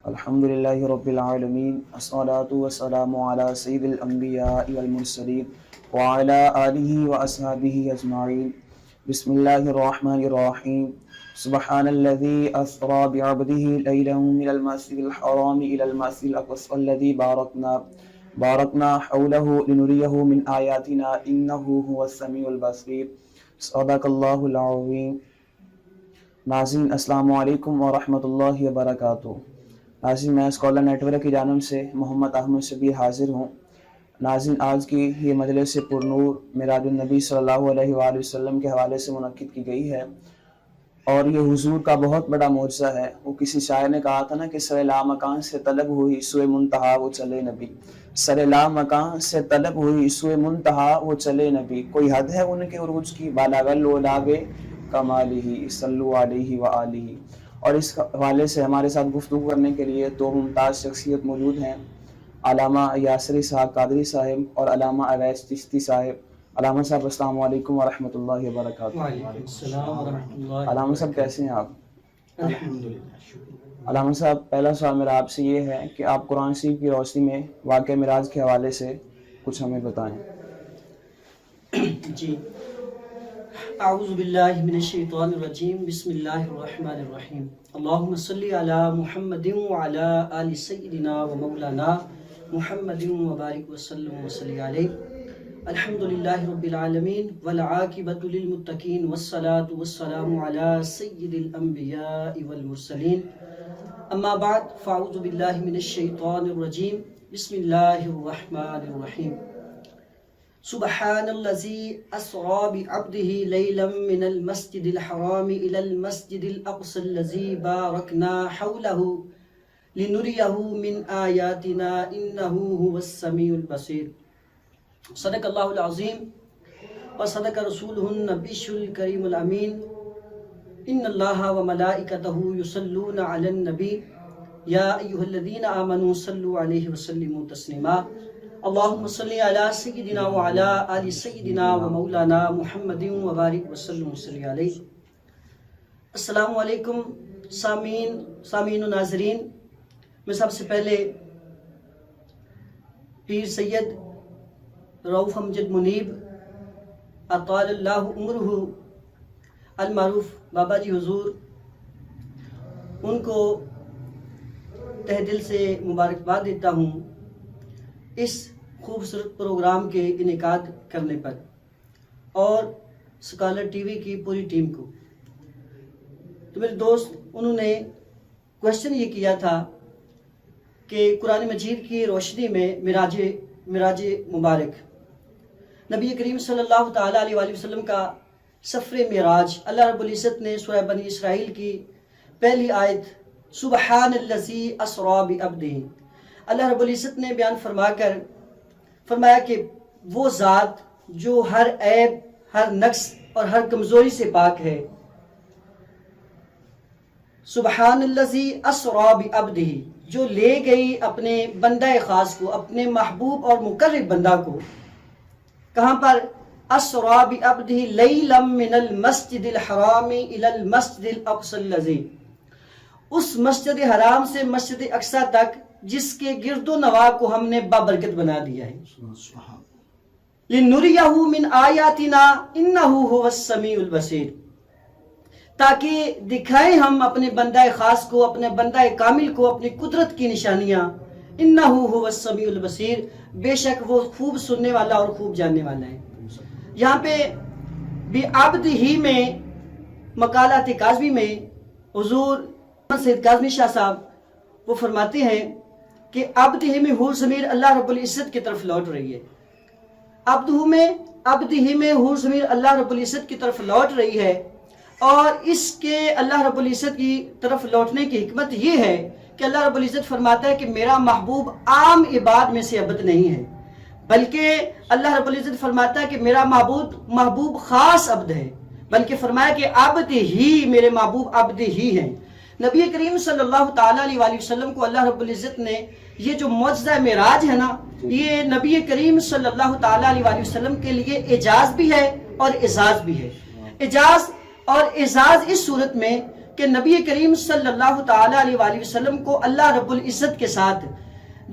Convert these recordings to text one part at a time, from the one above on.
الحمدللہ رب العالمین الصلاۃ والسلام علی سید الانبیاء والمرسلین وعلی آلہ واصحابہ اجمعین بسم اللہ الرحمن الرحیم سبحان الذی اسری بعبدہ لیلا من المسجد الحرام الی المسجد الاقصی الذی بارکنا حولہ لنریہ من آیاتنا انہ هو السمیع البصیر صدق اللہ العظیم۔ ناظرین السلام علیکم ورحمۃ اللہ وبرکاتہ۔ ناظرین میں اسکالر نیٹ ورک کی جانب سے محمد احمد شبیر حاضر ہوں۔ ناظرین آج کی یہ مجلس پرنور معراج النبی صلی اللہ علیہ وآلہ وسلم کے حوالے سے منعقد کی گئی ہے، اور یہ حضور کا بہت بڑا معجزہ ہے۔ وہ کسی شاعر نے کہا تھا نا کہ سر لامکان سے طلب ہوئی سوئے منتہا وہ چلے نبی، سر لامکان سے طلب ہوئی سوئے منتہا وہ چلے نبی، کوئی حد ہے ان کے عروج کی، بالاغ الولاغ کمالہ صلو علیہ وآلہ۔ اور اس حوالے سے ہمارے ساتھ گفتگو کرنے کے لیے دو ممتاز شخصیت موجود ہیں، علامہ یاسر اسحاق قادری صاحب اور علامہ اویس چشتی صاحب۔ علامہ صاحب السلام علیکم ورحمۃ اللہ وبرکاتہ۔ وعلیکم السلام ورحمۃ اللہ۔ علامہ صاحب کیسے ہیں آپ؟ الحمدللہ۔ علامہ صاحب پہلا سوال میرا آپ سے یہ ہے کہ آپ قرآن شریف کی روشنی میں واقع معراج کے حوالے سے کچھ ہمیں بتائیں۔ جی، اعوذ باللہ من الشیطان الرجیم، بسم اللہ الرحمن الرحیم، اللہم صلی علی محمد وعلی آل سیدنا و مولانا محمد وبارک وسلم وصلی علیہ۔ الحمدللہ رب العالمین والعاقبۃ للمتقین والصلاة والسلام علی سید الانبیاء والمرسلین، اما بعد فاعوذ باللہ من الشیطان الرجیم، بسم اللہ الرحمن الرحیم، سبحان الذی اسری بعبدہ لیلا من المسجد الحرام الی المسجد الاقصی الذی بارکنا حولہ لنریہ من آیاتنا انہ هو السمیع البصیر۔ صدق اللہ العظیم وصدق رسولہ النبی الکریم الامین، ان اللہ وملائکتہ یصلون علی النبی یا ایہا الذین آمنوا صلوا علیہ وسلموا تسلیما۔ اللہم صلی علی سیدنا وعلی آل سیدنا و مولانا محمد وبارک وسلم صلی علیہ۔ السلام علیکم سامعین و ناظرین، میں سب سے پہلے پیر سید رؤوف امجد منیب اطال اللہ عمرہ المعروف بابا جی حضور، ان کو تہ دل سے مبارکباد دیتا ہوں اس خوبصورت پروگرام کے انعقاد کرنے پر، اور اسکالر ٹی وی کی پوری ٹیم کو۔ تو میرے دوست انہوں نے کوشچن یہ کیا تھا کہ قرآن مجید کی روشنی میں معراج مبارک نبی کریم صلی اللہ تعالیٰ علیہ وآلہ وسلم کا سفر معراج، اللہ رب العزت نے سورہ بنی اسرائیل کی پہلی آیت سبحان الذی اسری بعبدہ، اللہ رب العزت نے بیان فرمایا کہ وہ ذات جو ہر عیب، ہر نقص اور ہر کمزوری سے پاک ہے۔ سبحان الذی اسری بعبدہ، جو لے گئی اپنے بندہ خاص کو، اپنے محبوب اور مقرب بندہ کو، کہاں پر؟ اسری بعبدہ لیلا من المسجد الحرام الی المسجد الاقصی الذی، اس مسجد حرام سے مسجد اقصی تک جس کے گرد و نواح کو ہم نے بابرکت بنا دیا ہے۔ لنریہ من آیاتنا انہ هو السمیع البصیر، تاکہ دکھائیں ہم اپنے بندہ خاص کو، اپنے بندہ کامل کو اپنی قدرت کی نشانیاں۔ انہ هو السمیع البصیر، بے شک وہ خوب سننے والا اور خوب جاننے والا ہے۔ یہاں پہ بعبدہ میں مقالات کاظمی میں حضور سید کاظمی شاہ صاحب وہ فرماتے ہیں کہ عبدہ میں حور ضمیر اللہ رب العزت کی طرف لوٹ رہی ہے۔ عبدہ میں حور ضمیر اللہ رب العزت کی طرف لوٹ رہی ہے، اور اس کے اللہ رب العزت کی طرف لوٹنے کی حکمت یہ ہے کہ اللہ رب العزت فرماتا ہے کہ میرا محبوب عام عباد میں سے عبد نہیں ہے، بلکہ اللہ رب العزت فرماتا ہے کہ میرا محبوب خاص عبد ہے، بلکہ فرمایا کہ عبد ہی، میرے محبوب عبد ہی ہیں۔ نبی کریم صلی اللہ تعالیٰ علیہ وآلہ وسلم کو اللہ رب العزت نے یہ جو معجزہ معراج ہے نا، یہ نبی کریم صلی اللہ تعالیٰ علیہ وآلہ وسلم کے لیے اعجاز بھی ہے اور اعزاز بھی ہے۔ اعجاز اور اعزاز اس صورت میں کہ نبی کریم صلی اللہ تعالی علیہ وآلہ وسلم کو اللہ رب العزت کے ساتھ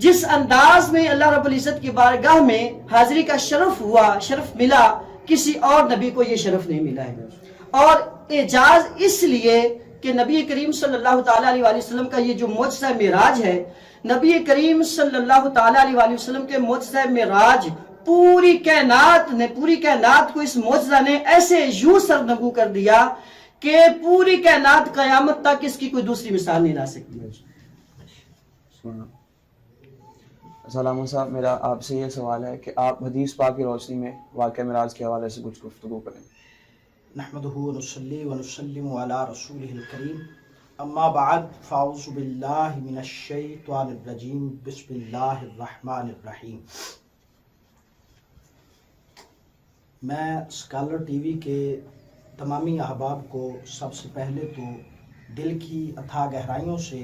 جس انداز میں اللہ رب العزت کی بارگاہ میں حاضری کا شرف ہوا، شرف ملا، کسی اور نبی کو یہ شرف نہیں ملا ہے۔ اور اعجاز اس لیے کہ نبی کریم صلی اللہ تعالی علیہ وآلہ وسلم کا یہ جو معجزہ معراج ہے، نبی کریم صلی اللہ تعالی علیہ وآلہ وسلم کے معجزہ معراج پوری کائنات کو اس معجزہ نے ایسے یوں سرنگو کر دیا کہ پوری کائنات قیامت تک اس کی کوئی دوسری مثال نہیں لا سکتی۔ سلام صاحب، میرا آپ سے یہ سوال ہے کہ آپ حدیث پاک کی روشنی میں واقعہ معراج کے حوالے سے کچھ گفتگو کریں۔ نحمدہ ونصلی ونسلم علی رسولہ الکریم، اما بعد فاعوذ باللہ من الشیطان الرجیم، بسم اللہ الرحمن الرحیم۔ میں اسکالر ٹی وی کے تمامی احباب کو سب سے پہلے تو دل کی اتھاہ گہرائیوں سے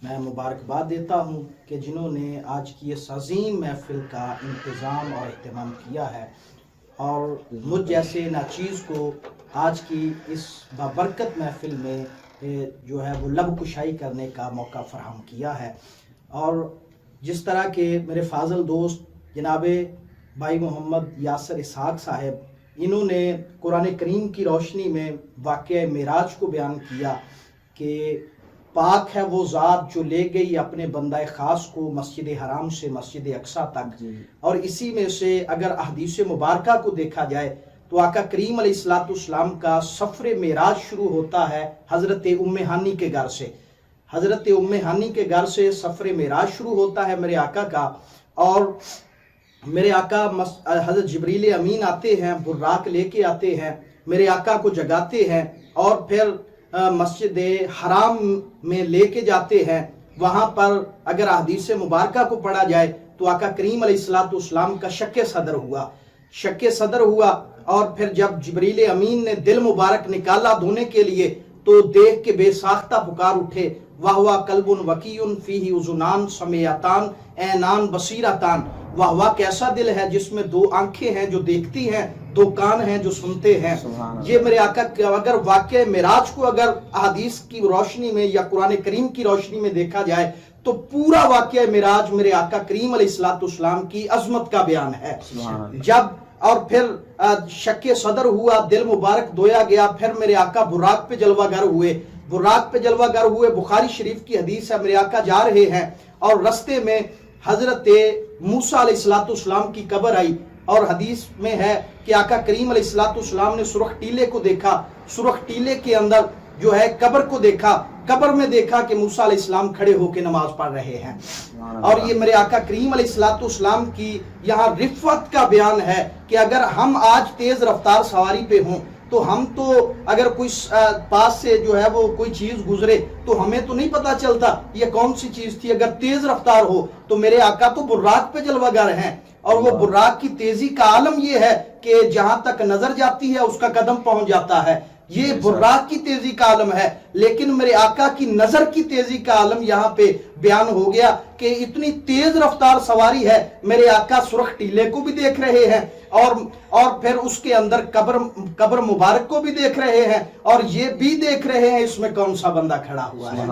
میں مبارکباد دیتا ہوں کہ جنہوں نے آج کی اس عظیم محفل کا انتظام اور اہتمام کیا ہے اور مجھ جیسے ناچیز کو آج کی اس بابرکت محفل میں جو ہے وہ لب کشائی کرنے کا موقع فراہم کیا ہے۔ اور جس طرح کے میرے فاضل دوست جناب بھائی محمد یاسر اسحاق صاحب، انہوں نے قرآن کریم کی روشنی میں واقعہ معراج کو بیان کیا کہ پاک ہے وہ ذات جو لے گئی اپنے بندہ خاص کو مسجد حرام سے مسجد اقصیٰ تک، اور اسی میں سے اگر احادیث مبارکہ کو دیکھا جائے تو آقا کریم علیہ السلام کا سفر معراج شروع ہوتا ہے حضرت ام ہانی کے گھر سے۔ حضرت ام ہانی کے گھر سے سفر معراج شروع ہوتا ہے میرے آقا کا، اور میرے آقا حضرت جبریل امین آتے ہیں، براق لے کے آتے ہیں، میرے آقا کو جگاتے ہیں اور پھر مسجد حرام میں لے کے جاتے ہیں۔ وہاں پر اگر احادیث مبارکہ کو پڑھا جائے تو آقا کریم علیہ السلام کا شک صدر ہوا اور پھر جب جبریل امین نے دل مبارک نکالا دھونے کے لیے تو دیکھ کے بے ساختہ پکار اٹھے، وَهُوَ قَلْبٌ وَقِيٌّ فِيهِ اُذُنَانِ سَمِعَتَانِ عَيْنَانِ بَصِيرَتَانِ۔ واہ کیسا دل ہے جس میں دو آنکھیں ہیں جو دیکھتی ہیں، دو کان ہیں جو سنتے ہیں۔ یہ میرے آقا اگر واقع معراج کو اگر احادیث کی روشنی میں یا قرآن کریم کی روشنی میں دیکھا جائے تو پورا واقعہ معراج میرے آقا کریم علیہ السلام کی عظمت کا بیان ہے۔ جب اور پھر شک صدر ہوا، دل مبارک دھویا گیا، پھر میرے آقا براق پہ جلوہ گر ہوئے۔ بخاری شریف کی حدیث ہے، میرے آقا جا رہے ہیں اور رستے میں حضرت موسیٰ علیہ السلام کی قبر آئی، اور حدیث میں ہے کہ آقا کریم علیہ السلام نے سرخ ٹیلے کو دیکھا، سرخ ٹیلے کے اندر جو ہے قبر کو دیکھا، قبر میں دیکھا کہ موسیٰ علیہ السلام کھڑے ہو کے نماز پڑھ رہے ہیں۔ اور یہ میرے آقا کریم علیہ السلام کی یہاں رفعت کا بیان ہے کہ اگر ہم آج تیز رفتار سواری پہ ہوں تو ہم تو اگر کوئی پاس سے جو ہے وہ کوئی چیز گزرے تو ہمیں تو نہیں پتا چلتا یہ کون سی چیز تھی۔ اگر تیز رفتار ہو تو میرے آقا تو براق پہ جلوہ گر ہیں، اور وہ براق کی تیزی کا عالم یہ ہے کہ جہاں تک نظر جاتی ہے اس کا قدم پہنچ جاتا ہے، یہ براق کی تیزی کا عالم ہے۔ لیکن میرے آقا کی نظر کی تیزی کا عالم یہاں پہ بیان ہو گیا کہ اتنی تیز رفتار سواری ہے، میرے آقا سرخ ٹیلے کو بھی دیکھ رہے ہیں اور پھر اس کے اندر قبر مبارک کو بھی دیکھ رہے ہیں، اور یہ بھی دیکھ رہے ہیں اس میں کون سا بندہ کھڑا ہوا ہے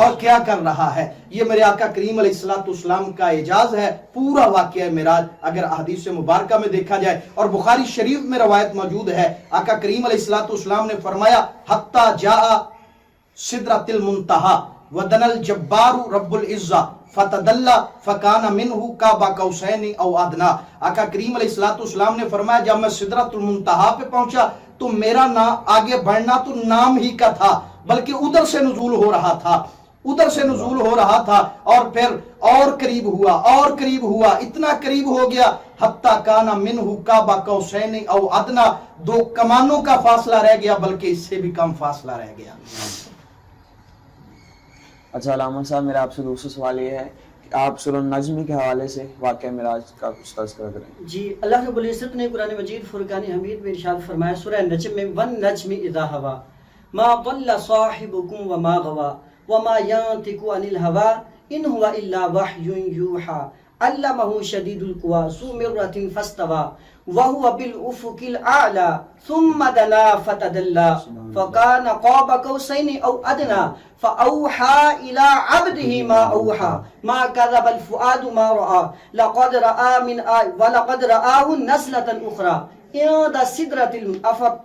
اور کیا کر رہا ہے۔ یہ میرے آقا کریم علیہ السلام کا اعجاز ہے پورا واقعہ معراج اگر احادیث مبارکہ میں دیکھا جائے۔ اور بخاری شریف میں روایت موجود ہے، آقا کریم علیہ السلام نے فرمایا حتی جاء سدرۃ المنتہا ودن الجبار رب العزہ فتدلّ فکان منہ قاب قوسین او ادنیٰ۔ آقا کریم علیہ السلام نے فرمایا جب میں سدرۃ المنتہا پہ پہنچا تو میرا آگے بڑھنا تو نام ہی کا تھا، بلکہ ادھر سے نزول ہو رہا تھا اور پھر اور قریب ہوا اتنا قریب ہو گیا حتی کان منہ قاب قوسین او ادنیٰ، دو کمانوں کا فاصلہ رہ گیا بلکہ اس سے بھی کم فاصلہ رہ گیا۔ اچھا علامہ صاحب، میرا آپ سے دوسرا سوال یہ ہے کہ آپ سورہ النجم کے حوالے سے واقعہ معراج کا کچھ تذکرہ کریں۔ جی، اللہ رب العزت نے قرآن مجید فرقان حمید میں ارشاد فرمایا سورہ نجم میں والنجم اذا ہوا ما ضل صاحبکم وما غوا وما ينطق عن الهوى ان هو الا وحی یوحى علمہ شدید القوى ذو مرۃ فاستوى وَهُوَ بِالْأُفُقِ الْأَعْلَى ثُمَّ دَنَا فَتَدَلَّى فَكَانَ قَابَ قَوْسَيْنِ أَوْ أَدْنَى فَأَوْحَى إِلَى عَبْدِهِ مَا أَوْحَى مَا كَذَبَ الْفُؤَادُ مَا رَأَى لَقَدْ رَأَى وَلَقَدْ رَآهُ نَزْلَةً أُخْرَى عند سدرة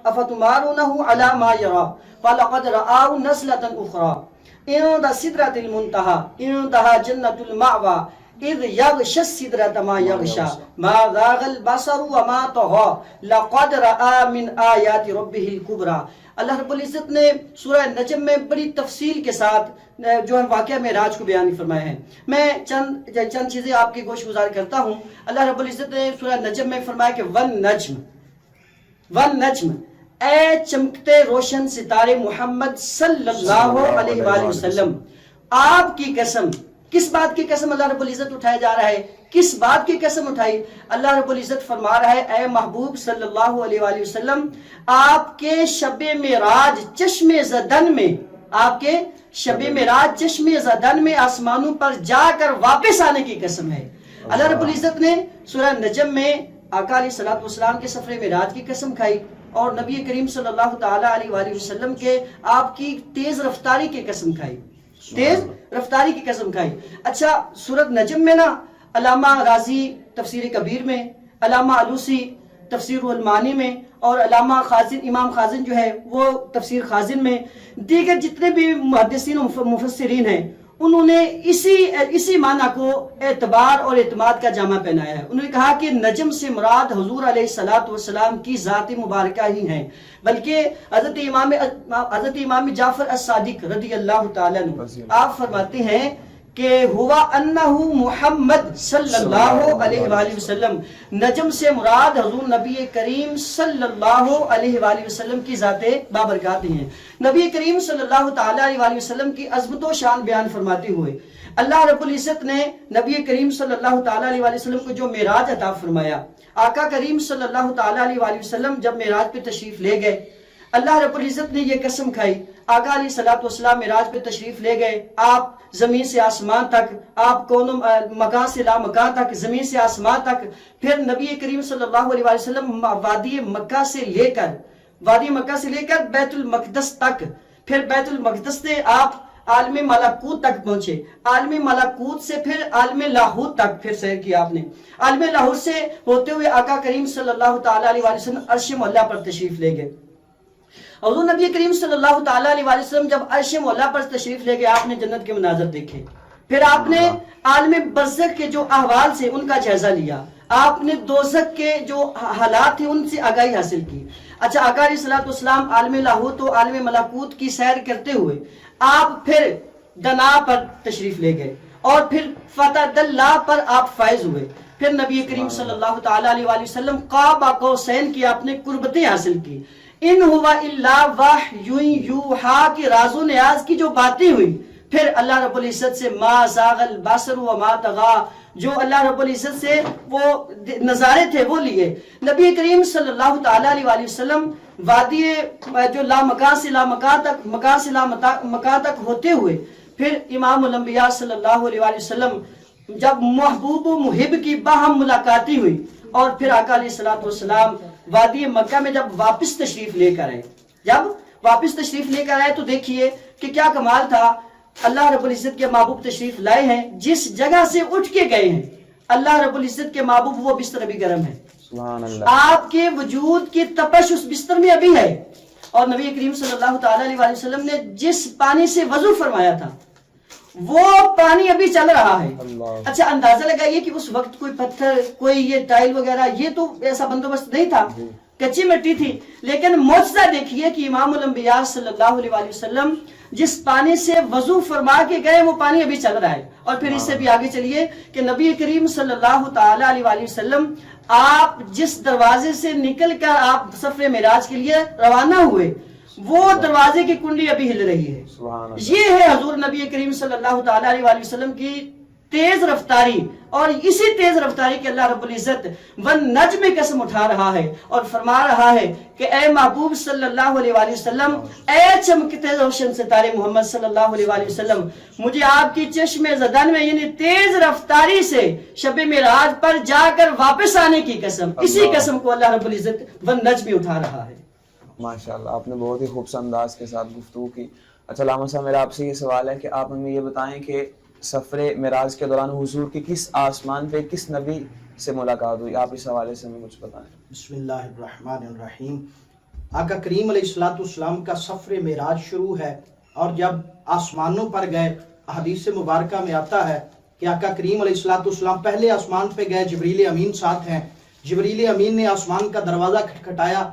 أفتمارونه على ما يرى فلقد رآه نزلة أخرى عند سدرة المنتهى عندها جنة المأوى إذ يغشى السدرة ما يغشى ما زاغ البصر وما طغى لقد رأى من آيات ربه الكبرى. اللہ رب العزت نے سورہ نجم میں بڑی تفصیل کے ساتھ جو ہے واقعہ معراج کو بیان فرمایا ہے. میں چند چیزیں آپ کی گوش گزار کرتا ہوں. اللہ رب العزت نے سورہ نجم میں فرمایا کہ والنجم اے چمکتے روشن ستارے محمد صلی اللہ علیہ وآلہ وسلم آپ کی قسم. کس بات کی قسم اللہ رب العزت اٹھایا جا رہا ہے؟ کس بات کی قسم اٹھائی؟ اللہ رب العزت فرما رہا ہے اے محبوب صلی اللہ علیہ وآلہ وسلم آپ کے شب معراج چشم زدن میں آپ کے شب معراج چشم زدن میں آسمانوں پر جا کر واپس آنے کی قسم ہے. اللہ رب العزت نے سورہ نجم میں آقا علیہ الصلوۃ والسلام کے سفر معراج کی قسم کھائی اور نبی کریم صلی اللہ تعالی علیہ وآلہ وسلم کے آپ کی تیز رفتاری کی قسم کھائی. تیز رفتاری کی قسم کھائی. اچھا سورۃ نجم میں نا علامہ راضی تفسیر کبیر میں، علامہ علوسی تفسیر المعانی میں اور علامہ خازن امام خازن جو ہے وہ تفسیر خازن میں، دیگر جتنے بھی محدثین و مفسرین ہیں انہوں نے اسی معنی کو اعتبار اور اعتماد کا جامع پہنایا ہے. انہوں نے کہا کہ نجم سے مراد حضور علیہ الصلوۃ والسلام کی ذات مبارکہ ہی ہیں، بلکہ حضرت امام جعفر الصادق رضی اللہ تعالیٰ عنہ آپ فرماتے ہیں کہ ہوا انہ محمد صلی اللہ علیہ وآلہ وسلم، نجم سے مراد حضور نبی کریم صلی اللہ علیہ وآلہ وسلم کی ذات بابرکات ہیں. نبی کریم صلی اللہ تعالی علیہ وآلہ وسلم کی عظمت و شان بیان فرماتے ہوئے اللہ رب العزت نے نبی کریم صلی اللہ تعالی علیہ وآلہ وسلم کو جو معراج عطا فرمایا، آقا کریم صلی اللہ تعالی علیہ وآلہ وسلم جب معراج پہ تشریف لے گئے اللہ رب العزت نے یہ قسم کھائی. آقا علیہ الصلوۃ والسلام معراج پہ تشریف لے گئے، آپ زمین سے آسمان تک، آپ مکان سے لا مکان تک، زمین سے آسمان تک، پھر نبی کریم صلی اللہ علیہ وآلہ وسلم وادی مکہ سے لے کر بیت المقدس تک، پھر بیت المقدس سے آپ عالم ملکوت تک پہنچے، عالم ملکوت سے پھر عالم لاہوت تک پھر سیر کیا آپ نے. عالم لاہوت سے ہوتے ہوئے آقا کریم صلی اللہ تعالی علیہ وآلہ وسلم عرش معلیٰ پر تشریف لے گئے. حضور نبی کریم صلی اللہ تعالی علیہ وآلہ وسلم جب عرش معلیٰ پر تشریف لے گئے آپ نے جنت کے مناظر دیکھے، پھر آپ نے عالم برزخ کے جو احوال سے ان کا جائزہ لیا، آپ نے دوزخ کے جو حالات تھے ان سے آگاہی حاصل کی. اچھا آقا علیہ الصلوۃ والسلام عالم لاہوت و عالم ملکوت کی سیر کرتے ہوئے آپ پھر دنا پر تشریف لے گئے اور پھر فتح اللہ پر آپ فائز ہوئے. پھر نبی کریم صلی اللہ تعالی علیہ وآلہ وسلم قاب قوسین کی آپ نے قربتیں حاصل کی. ان ہوا الا وحی یوحا کی راز و نیاز کی جو باتیں ہوئی، پھر اللہ رب العزت سے ما زاغ البصر وما طغى، جو اللہ رب العزت سے وہ نظارے تھے وہ لیے. نبی کریم صلی اللہ تعالی علیہ وآلہ وسلم وادی جو لا مکان سے لا مکان تک، مکان سے لا مکان تک ہوتے ہوئے پھر امام الانبیاء صلی اللہ علیہ وآلہ وسلم جب محبوب و محب کی باہم ملاقاتی ہوئی اور پھر آقا علیہ الصلوۃ والسلام وادی مکہ میں جب واپس تشریف لے کر آئے تو دیکھیے کہ کیا کمال تھا. اللہ رب العزت کے محبوب تشریف لائے ہیں، جس جگہ سے اٹھ کے گئے ہیں اللہ رب العزت کے محبوب وہ بستر ابھی گرم ہے، سبحان اللہ، آپ کے وجود کی تپش اس بستر میں ابھی ہے. اور نبی کریم صلی اللہ تعالی علیہ وآلہ وسلم نے جس پانی سے وضو فرمایا تھا وہ پانی ابھی چل رہا ہے. اچھا اندازہ لگائیے کہ اس وقت کوئی پتھر، کوئی یہ ٹائل وغیرہ یہ تو ایسا بندوبست نہیں تھا، کچی مٹی تھی، لیکن معجزہ دیکھیے کہ امام الانبیاء صلی اللہ علیہ وآلہ وسلم جس پانی سے وضو فرما کے گئے وہ پانی ابھی چل رہا ہے. اور پھر اس سے بھی آگے چلیے کہ نبی کریم صلی اللہ تعالی علیہ وآلہ وسلم آپ جس دروازے سے نکل کر آپ سفر معراج کے لیے روانہ ہوئے وہ دروازے کی کنڈی ابھی ہل رہی ہے. یہ ہے حضور نبی کریم صلی اللہ تعالی علیہ وآلہ وسلم کی تیز رفتاری، اور اسی تیز رفتاری کے اللہ رب العزت والنجم میں قسم اٹھا رہا ہے اور فرما رہا ہے کہ اے محبوب صلی اللہ علیہ وآلہ وسلم، اے چمکتے روشن ستارے محمد صلی اللہ علیہ وآلہ وسلم، مجھے آپ کی چشم زدن میں یعنی تیز رفتاری سے شب معراج پر جا کر واپس آنے کی قسم، اسی قسم کو اللہ رب العزت والنجم میں اٹھا رہا ہے۔ ماشاءاللہ، آپ نے بہت ہی خوبصورت انداز کے ساتھ گفتگو کی۔ اچھا علامہ صاحب، میرا آپ سے یہ سوال ہے کہ آپ ہمیں یہ بتائیں کہ سفر معراج کے دوران حضور کی کس آسمان پہ کس نبی سے ملاقات ہوئی؟ آپ اس حوالے سے ہمیں کچھ بتائیں۔ بسم اللہ الرحمن الرحیم۔ آقا کریم علیہ السلام کا سفر معراج شروع ہے، اور جب آسمانوں پر گئے، حدیث مبارکہ میں آتا ہے کہ آقا کریم علیہ السلام پہلے آسمان پہ گئے، جبریل امین ساتھ ہیں۔ جبریل امین نے آسمان کا دروازہ کھٹکھٹایا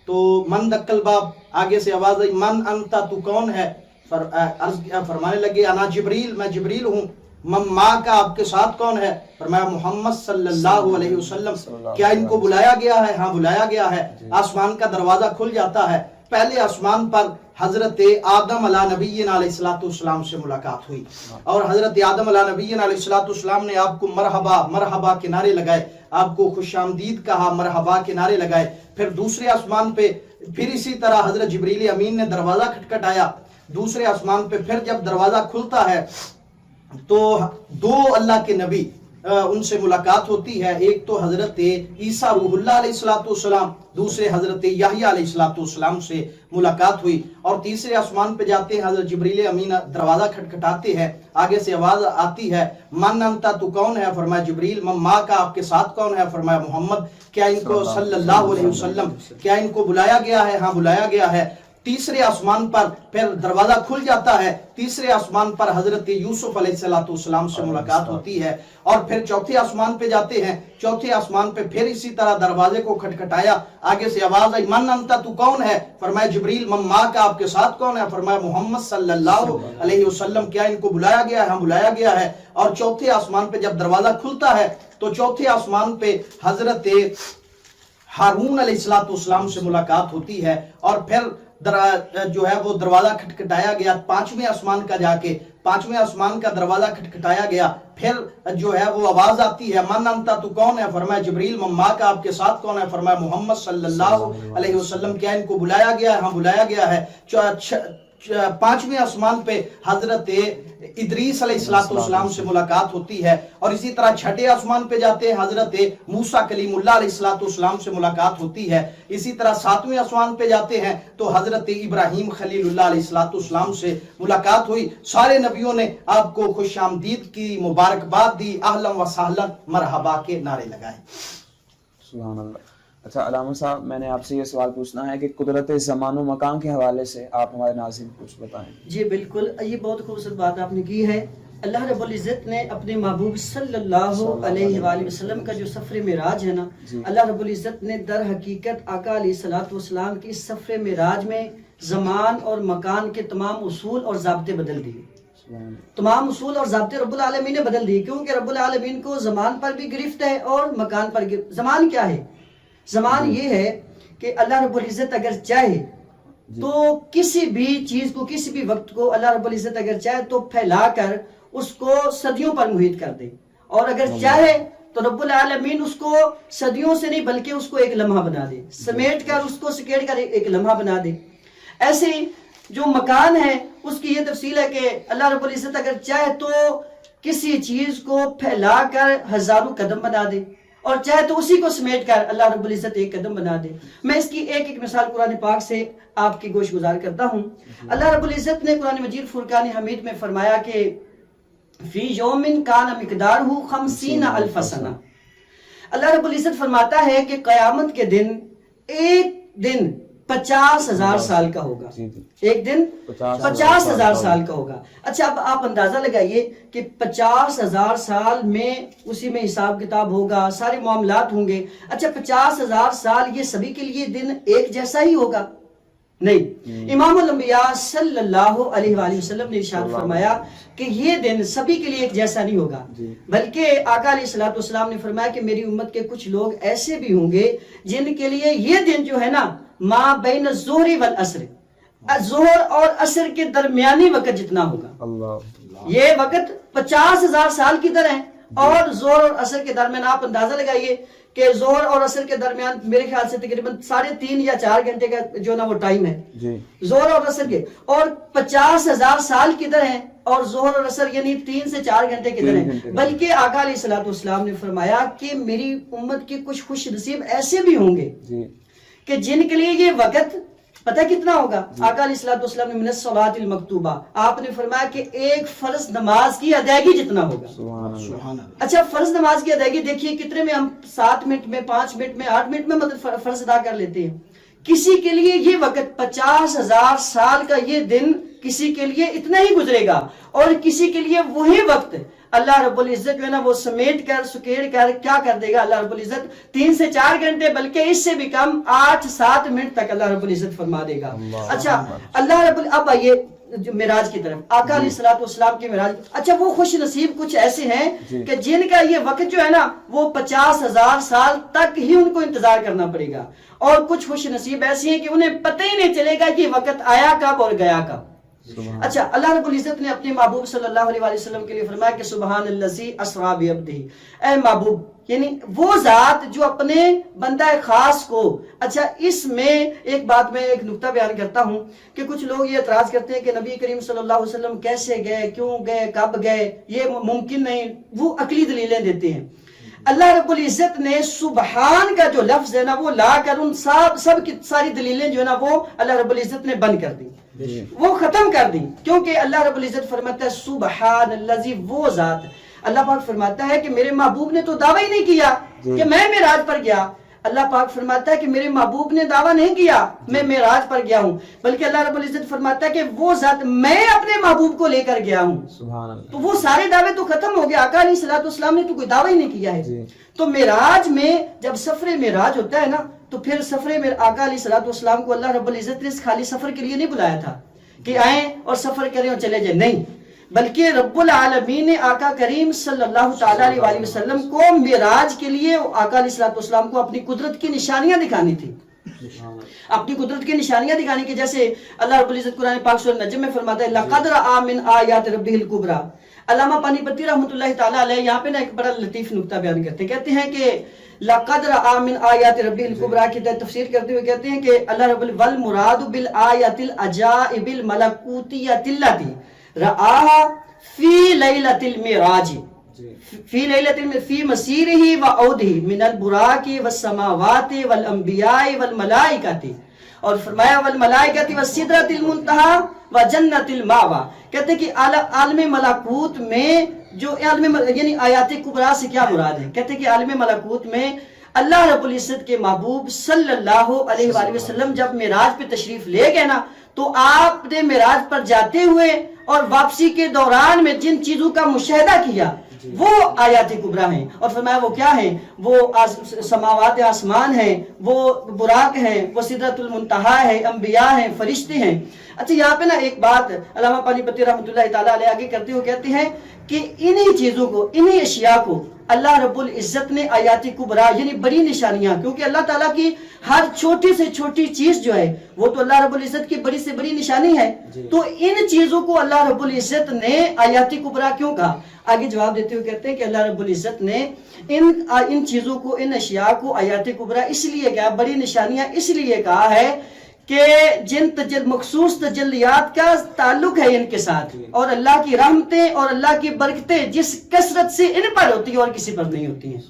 تو من دقل باب، آگے سے آواز آئی، من انتا، تو کون ہے؟ فرمانے لگے انا جبریل، میں جبریل ہوں۔ ماں کا، آپ کے ساتھ کون ہے؟ فرمایا محمد صلی اللہ علیہ وسلم۔ کیا ان کو بلایا گیا ہے؟ ہاں بلایا گیا ہے۔ آسمان کا دروازہ کھل جاتا ہے۔ پہلے آسمان پر حضرت آدم علیہ نبینا علیہ السلام سے ملاقات ہوئی، اور حضرت آدم علیہ نبینا علیہ السلام نے آپ کو مرحبا مرحبا کے نعرے لگائے، آپ کو خوش آمدید کہا، مرحبا کے نعرے لگائے۔ پھر دوسرے آسمان پہ پھر اسی طرح حضرت جبریل امین نے دروازہ کھٹکھٹایا۔ دوسرے آسمان پہ پھر جب دروازہ کھلتا ہے تو دو اللہ کے نبی ان سے ملاقات ہوتی ہے، ایک تو حضرت عیسیٰ روح اللہ علیہ السلام، دوسرے حضرت یحییٰ علیہ السلام سے ملاقات ہوئی۔ اور تیسرے آسمان پہ جاتے ہیں، حضرت جبریل امین دروازہ کھٹکھٹاتے ہیں، آگے سے آواز آتی ہے، من انتا، تو کون ہے؟ فرمایا جبریل۔ ماں کا، آپ کے ساتھ کون ہے؟ فرمایا محمد۔ کیا ان کو صلی اللہ علیہ وسلم، کیا ان کو بلایا گیا ہے؟ ہاں بلایا گیا ہے۔ تیسرے آسمان پر پھر دروازہ کھل جاتا ہے، تیسرے آسمان پر حضرت یوسف علیہ السلام سے ملاقات ہوتی ہے۔ اور پھر چوتھے آسمان پہ جاتے ہیں، چوتھے آسمان پہ پھر اسی طرح دروازے کو کھٹکھٹایا، آگے سے آواز آئی، من انتا، تو کون ہے؟ فرمایا جبریل۔ ماں کا، آپ کے ساتھ کون ہے؟ فرمایا محمد صلی اللہ علیہ وسلم۔ کیا ان کو بلایا گیا ہے؟ ہاں بلایا گیا ہے۔ اور چوتھے آسمان پہ جب دروازہ کھلتا ہے تو چوتھے آسمان پہ حضرت ہارون علیہ السلام سے ملاقات ہوتی ہے، اور پھر جو ہے وہ دروازہ کھٹکھٹایا گیا پانچویں آسمان کا، جا کے پانچویں آسمان کا دروازہ کھٹکھٹایا گیا، پھر جو ہے وہ آواز آتی ہے، من انتا، تو کون ہے؟ فرمایا جبریل۔ ماں کا، آپ کے ساتھ کون ہے؟ فرمایا محمد صلی اللہ علیہ وسلم۔ کیا ان کو بلایا گیا ہے؟ ہاں بلایا گیا ہے۔ پانچویں آسمان پہ حضرت ادریس علیہ السلام سے ملاقات ہوتی ہے، اور اسی طرح چھٹے آسمان پہ جاتے ہیں، حضرت موسیٰ کلیم اللہ علیہ السلام سے ملاقات ہوتی ہے۔ اسی طرح ساتویں آسمان پہ جاتے ہیں تو حضرت ابراہیم خلیل اللہ علیہ السلام سے ملاقات ہوئی۔ سارے نبیوں نے آپ کو خوش آمدید کی، مبارکباد دی، اہلا و سہلا مرحبا کے نعرے لگائے۔ سبحان اللہ۔ اچھا علامہ صاحب، میں نے آپ سے یہ سوال پوچھنا ہے کہ قدرت زمان و مکان کے حوالے سے آپ ہمارے ناظرین کو کچھ بتائیں۔ جی بالکل، یہ بہت خوبصورت بات آپ نے کی ہے۔ اللہ رب العزت نے اپنے محبوب صلی اللہ علیہ وآلہ وسلم کا جو سفر معراج ہے نا، اللہ رب العزت نے در حقیقت آقا علیہ السلام کی سفر معراج میں زمان اور مکان کے تمام اصول اور ضابطے بدل دیے۔ تمام اصول اور ضابطے رب العالمین نے بدل دیے، کیونکہ رب العالمین کو زمان پر بھی گرفت ہے اور مکان پر گرفت۔ زمان کیا ہے؟ زمان یہ ہے کہ اللہ رب العزت اگر چاہے تو کسی بھی چیز کو، کسی بھی وقت کو اللہ رب العزت اگر چاہے تو پھیلا کر اس کو صدیوں پر محیط کر دے، اور اگر چاہے تو رب العالمین اس کو صدیوں سے نہیں بلکہ اس کو ایک لمحہ بنا دے، سمیٹ کر اس کو سکیڑ کر ایک لمحہ بنا دے۔ ایسے ہی جو مکان ہے اس کی یہ تفصیل ہے کہ اللہ رب العزت اگر چاہے تو کسی چیز کو پھیلا کر ہزاروں قدم بنا دے، اور چاہے تو اسی کو سمیٹ کر اللہ رب العزت ایک قدم بنا دے۔ میں اس کی ایک مثال قرآن پاک سے آپ کی گوش گزار کرتا ہوں۔ اللہ رب العزت نے قرآن مجید فرقان حمید میں فرمایا کہ فی یوم کان مقدارہ 50,000 سنہ۔ اللہ رب العزت فرماتا ہے کہ قیامت کے دن ایک دن 50,000 سال کا ہوگا، ایک دن 50,000 سال کا ہوگا۔ اچھا اب آپ اندازہ لگائیے کہ 50,000 سال میں اسی میں حساب کتاب ہوگا، سارے معاملات ہوں گے۔ اچھا 50,000 سال یہ سبھی کے لیے دن ایک جیسا ہی ہوگا؟ نہیں۔ امام الانبیاء صلی اللہ علیہ وآلہ وسلم نے ارشاد فرمایا کہ یہ دن سبھی کے لیے ایک جیسا نہیں ہوگا، بلکہ آقا علیہ السلام نے فرمایا کہ میری امت کے کچھ لوگ ایسے بھی ہوں گے جن کے لیے یہ دن جو ہے نا ما بین الظہر والعصر، ظہر اور عصر کے درمیانی وقت جتنا ہوگا، یہ وقت 50,000 سال کی طرح ہے. اور زہر اور عصر کے درمیان آپ اندازہ لگائیے کہ زہر اور عصر کے درمیان میرے خیال سے تقریباً 3.5 یا 4 گھنٹے کا جو نا وہ ٹائم ہے زہر اور عصر کے, اور 50,000 سال کی طرح ہیں, اور زہر اور عصر یعنی 3 سے 4 گھنٹے کی طرح ہیں. بلکہ آقا علیہ الصلوۃ والسلام نے فرمایا کہ میری امت کے کچھ خوش نصیب ایسے بھی ہوں گے کہ جن کے لیے یہ وقت پتہ کتنا ہوگا. آقا علیہ الصلوۃ والسلام نے من الصلاۃ المکتوبہ, آپ نے فرمایا کہ ایک فرض نماز کی ادائیگی جتنا ہوگا. سبحان اللہ. اچھا فرض نماز کی ادائیگی دیکھیے کتنے میں ہم 7 منٹ میں 5 منٹ میں 8 منٹ میں مطلب فرض ادا کر لیتے ہیں. کسی کے لیے یہ وقت 50,000 سال کا یہ دن کسی کے لیے اتنا ہی گزرے گا, اور کسی کے لیے وہی وقت اللہ رب العزت جو ہے نا وہ سمیٹ کر سکیڑ کر کیا کر دے گا اللہ رب العزت 3 سے 4 گھنٹے بلکہ اس سے بھی کم 8-7 منٹ تک اللہ رب العزت فرما دے گا. اچھا اللہ رب اب آئیے معراج کی طرف, آقا علیہ الصلوۃ والسلام کی معراج. اچھا وہ خوش نصیب کچھ ایسے ہیں کہ جن کا یہ وقت جو ہے نا وہ 50,000 سال تک ہی ان کو انتظار کرنا پڑے گا, اور کچھ خوش نصیب ایسے ہیں کہ انہیں پتہ ہی نہیں چلے گا کہ وقت آیا کب اور گیا کب. اچھا اللہ رب العزت نے اپنے محبوب صلی اللہ علیہ وسلم کے لیے فرمایا کہ سبحان الذی اسریٰ بعبدہ, اے محبوب یعنی وہ ذات جو اپنے بندہ خاص کو. اچھا اس میں ایک بات میں ایک نقطہ بیان کرتا ہوں کہ کچھ لوگ یہ اعتراض کرتے ہیں کہ نبی کریم صلی اللہ علیہ وسلم کیسے گئے, کیوں گئے, کب گئے, یہ ممکن نہیں, وہ عقلی دلیلیں دیتے ہیں. اللہ رب العزت نے سبحان کا جو لفظ ہے نا وہ لا کر ان سب کی ساری دلیلیں جو ہے نا وہ اللہ رب العزت نے بند کر دی, وہ ختم کر دی, کیونکہ اللہ رب العزت فرماتا ہے سبحان الذی, وہ ذات. اللہ پاک فرماتا ہے کہ میرے محبوب نے تو دعویٰ ہی نہیں کیا کہ میں معراج پر گیا. اللہ پاک فرماتا ہے کہ میرے محبوب نے دعویٰ نہیں کیا میں معراج پر گیا ہوں, بلکہ اللہ رب العزت فرماتا ہے کہ وہ ذات میں اپنے محبوب کو لے کر گیا ہوں. تو وہ سارے دعوے تو ختم ہو گئے, آقا علیہ الصلوۃ والسلام نے تو کوئی دعویٰ ہی نہیں کیا ہے. تو معراج میں جب سفر معراج ہوتا ہے نا تو پھر سفر میں آقا علیہ الصلوۃ والسلام کو اللہ رب العزت نے خالی سفر کے لیے نہیں بلایا تھا کہ آئیں اور سفر کریں اور چلے جائیں, نہیں, بلکہ رب العالمین نے آقا کریم صلی اللہ تعالیٰ علیہ وسلم کو معراج کے لیے آقا علیہ الصلوۃ والسلام کو اپنی قدرت کی نشانیاں دکھانی تھی, اپنی قدرت کی نشانیاں دکھانی کی. جیسے اللہ رب العزت قرآن پاک سورہ نجم میں فرماتا ہے لَقَدْ رَأَىٰ مِنْ آیَاتِ رَبِّهِ الْكُبْرَىٰ. علامہ پانی پتی رحمۃ اللہ تعالیٰ علیہ یہاں پہ نا ایک بڑا لطیف نقطہ بیان کرتے ہیں, کہتے ہیں کہ لَقَدْ رَأَىٰ مِنْ آیَاتِ رَبِّهِ الْكُبْرَىٰ کی تفسیر کرتے ہوئے کہتے ہیں کہ اللہ رب وَالْمُرَادُ بِالْآیَاتِ الْعَجَائِبِ الْمَلَکُوتِیَّةِ الَّتِی رَآهَا فی لیلۃ المعراج فی لیلۃ فی مسیرہ وعودہ من البراق والسماوات والانبیاء والملائکۃ, اور فرمایا والملائکۃ والسدرۃ المنتہی وجنۃ المأویٰ. کہتے ہیں کہ عالم ملکوت میں جو عالم یعنی آیات کبریٰ سے کیا مراد ہے, کہتے ہیں کہ عالم ملکوت میں اللہ رب العزت کے محبوب صلی اللہ علیہ وآلہ وسلم جب معراج پہ تشریف لے گئے نا تو آپ نے معراج پر جاتے ہوئے اور واپسی کے دوران میں جن چیزوں کا مشاہدہ کیا وہ آیات کبریٰ ہیں, اور فرمایا وہ کیا ہیں, وہ سماوات آسمان ہیں, وہ براق ہیں, وہ سدرۃ المنتہا ہے, انبیاء ہیں, فرشتے ہیں. اچھا یہاں پہ نا ایک بات علامہ پانی پتی رحمۃ اللہ تعالیٰ علیہ آگے کرتے ہوئے کہتے ہیں کہ انہی چیزوں کو, انہی اشیاء کو اللہ رب العزت نے آیات کبریٰ یعنی بڑی نشانیاں, کیونکہ اللہ تعالیٰ کی ہر چھوٹی سے چھوٹی چیز جو ہے وہ تو اللہ رب العزت کی بڑی سے بڑی نشانی ہے, تو ان چیزوں کو اللہ رب العزت نے آیات کبریٰ کیوں کہا. آگے جواب دیتے ہوئے کہتے ہیں کہ اللہ رب العزت نے ان چیزوں کو, ان اشیاء کو آیات کبریٰ اس لیے کہا, بڑی نشانیاں اس لیے کہا ہے کہ جن مخصوص تجلیات کا تعلق ہے ان کے ساتھ, اور اللہ کی رحمتیں اور اللہ کی برکتیں جس کثرت سے ان پر ہوتی ہیں اور کسی پر نہیں ہوتی ہیں.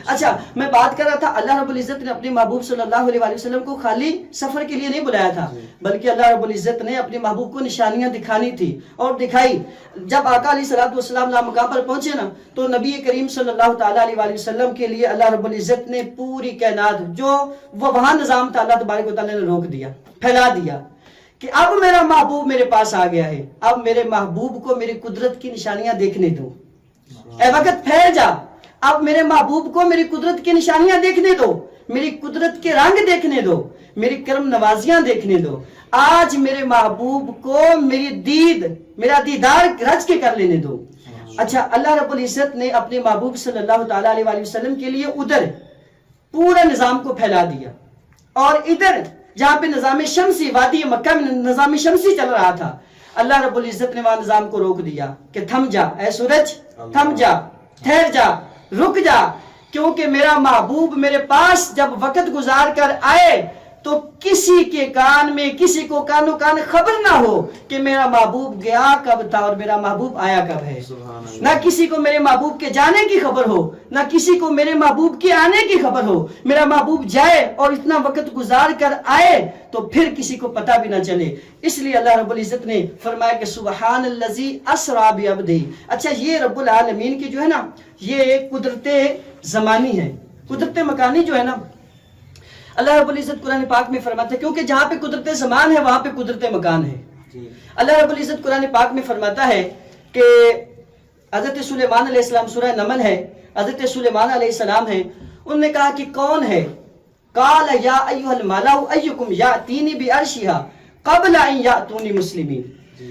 اچھا میں بات کر رہا تھا اللہ رب العزت نے اپنے محبوب صلی اللہ علیہ وسلم کو خالی سفر کے لیے نہیں بلایا تھا, بلکہ اللہ رب العزت نے اپنے محبوب کو نشانیاں دکھانی تھی اور دکھائی. جب آقا علیہ الصلوۃ والسلام مقام پر پہنچے نا تو نبی کریم صلی اللہ تعالیٰ علیہ وسلم کے لیے اللہ رب العزت نے پوری کائنات جو وہ وہاں نظام تھا اللہ تبارک و تعالیٰ نے روک دیا, پھیلا دیا کہ اب میرا محبوب میرے پاس آ گیا ہے, اب میرے محبوب کو میری قدرت کی نشانیاں دیکھنے دو, اے وقت پھیل جا, اب میرے محبوب کو میری قدرت کی نشانیاں دیکھنے دو, میری قدرت کے رنگ دیکھنے دو, میری کرم نوازیاں دیکھنے دو. آج میرے محبوب کو میرا دیدار رچ کے کر لینے دو. اچھا اللہ رب العزت نے اپنے محبوب صلی اللہ تعالیٰ علیہ وسلم کے لیے ادھر پورا نظام کو پھیلا دیا, اور ادھر جہاں پہ نظام شمسی وادی مکہ میں نظام شمسی چل رہا تھا, اللہ رب العزت نے وہاں نظام کو روک دیا کہ تھم جا اے سورج، تھم جا، ٹھہر جا، رک جا، کیونکہ میرا محبوب میرے پاس جب وقت گزار کر آئے تو کسی کے کان میں، کسی کو کانو کان خبر نہ ہو کہ میرا محبوب گیا کب تھا اور میرا محبوب آیا کب ہے. نہ کسی کو میرے محبوب کے جانے کی خبر ہو، نہ کسی کو میرے محبوب کے آنے کی خبر ہو. میرا محبوب جائے اور اتنا وقت گزار کر آئے تو پھر کسی کو پتہ بھی نہ چلے. اس لیے اللہ رب العزت نے فرمایا کہ سبحان الذی اسری بعبدہ. اچھا، یہ رب العالمین کی جو ہے نا، یہ قدرت زمانی ہے. قدرت مکانی جو ہے نا، اللہ رب العزت قرآن پاک میں فرماتا ہے، کیونکہ جہاں پہ قدرت زمان ہے وہاں پہ قدرت مکان ہے. اللہ رب العزت قرآن پاک میں فرماتا ہے کہ حضرت سلیمان علیہ السلام، سورہ نمل ہے، حضرت سلیمان علیہ السلام ہیں، انہوں نے کہا کہ کون ہے؟ قال یا ایھا الملأ ایکم یاتینی بعرشھا قبل ان یاتونی مسلمین.